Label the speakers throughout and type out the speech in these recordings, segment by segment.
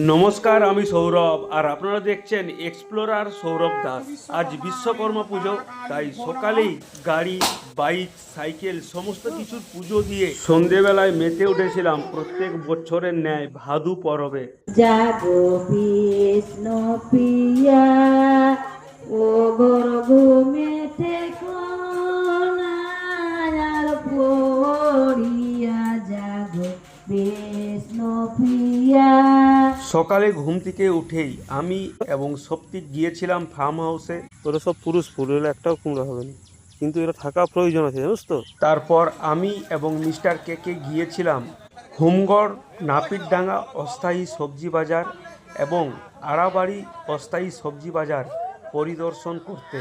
Speaker 1: নমস্কার, আমি সৌরভ আর আপনারা দেখছেন এক্সপ্লোরার সৌরভ দাস। আজ বিশ্বকর্মা পুজো, তাই সকালেই গাড়ি, বাইক, সাইকেল সমস্ত কিছুর পুজো দিয়ে সন্ধেবেলায় মেতে উঠেছিলাম প্রত্যেক বছরের ন্যায় ভাদু পরবে।
Speaker 2: জাগো বিষ্ণু প্রিয়া ও ঘুমেতে কোনার পড়িয়া জাগো বিষ্ণু প্রিয়া।
Speaker 1: সকালে ঘুম থেকে উঠেই আমি এবং সপ্তিক গিয়েছিলাম ফার্ম হাউসে।
Speaker 3: ওরা সব পুরুষ ফুল, এগুলো একটাও কুমড়া হবে না, কিন্তু এরা থাকা প্রয়োজন আছে, জানিস তো।
Speaker 1: তারপর আমি এবং মিস্টার কেকে গিয়েছিলাম হোমগড়, নাপিতডাঙ্গা অস্থায়ী সবজি বাজার এবং আড়াবাড়ি অস্থায়ী সবজি বাজার পরিদর্শন করতে।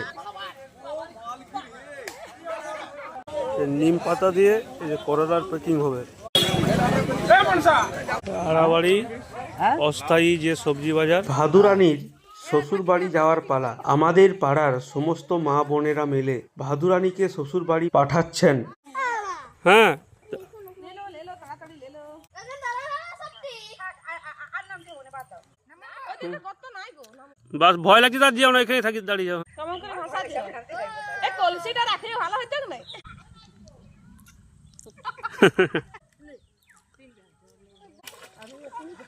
Speaker 3: নিম পাতা দিয়ে এই যে করলার প্যাকিং হবে। আড়াবাড়ি অস্থায়ী যে সবজি বাজার।
Speaker 1: ভাদুরানীর শ্বশুর বাড়ি যাওয়ার পালা। আমাদের পাড়ার সমস্ত মা বোনেরা মিলে ভাদুরানীকে শ্বশুর বাড়ি পাঠাচ্ছেন।
Speaker 3: হ্যাঁ, বাস ভয় লাগছে তার, যেও না, এখানে থাকি, দাঁড়িয়ে যাও।
Speaker 4: কলসিটা রাখলে ভালো হইতো না।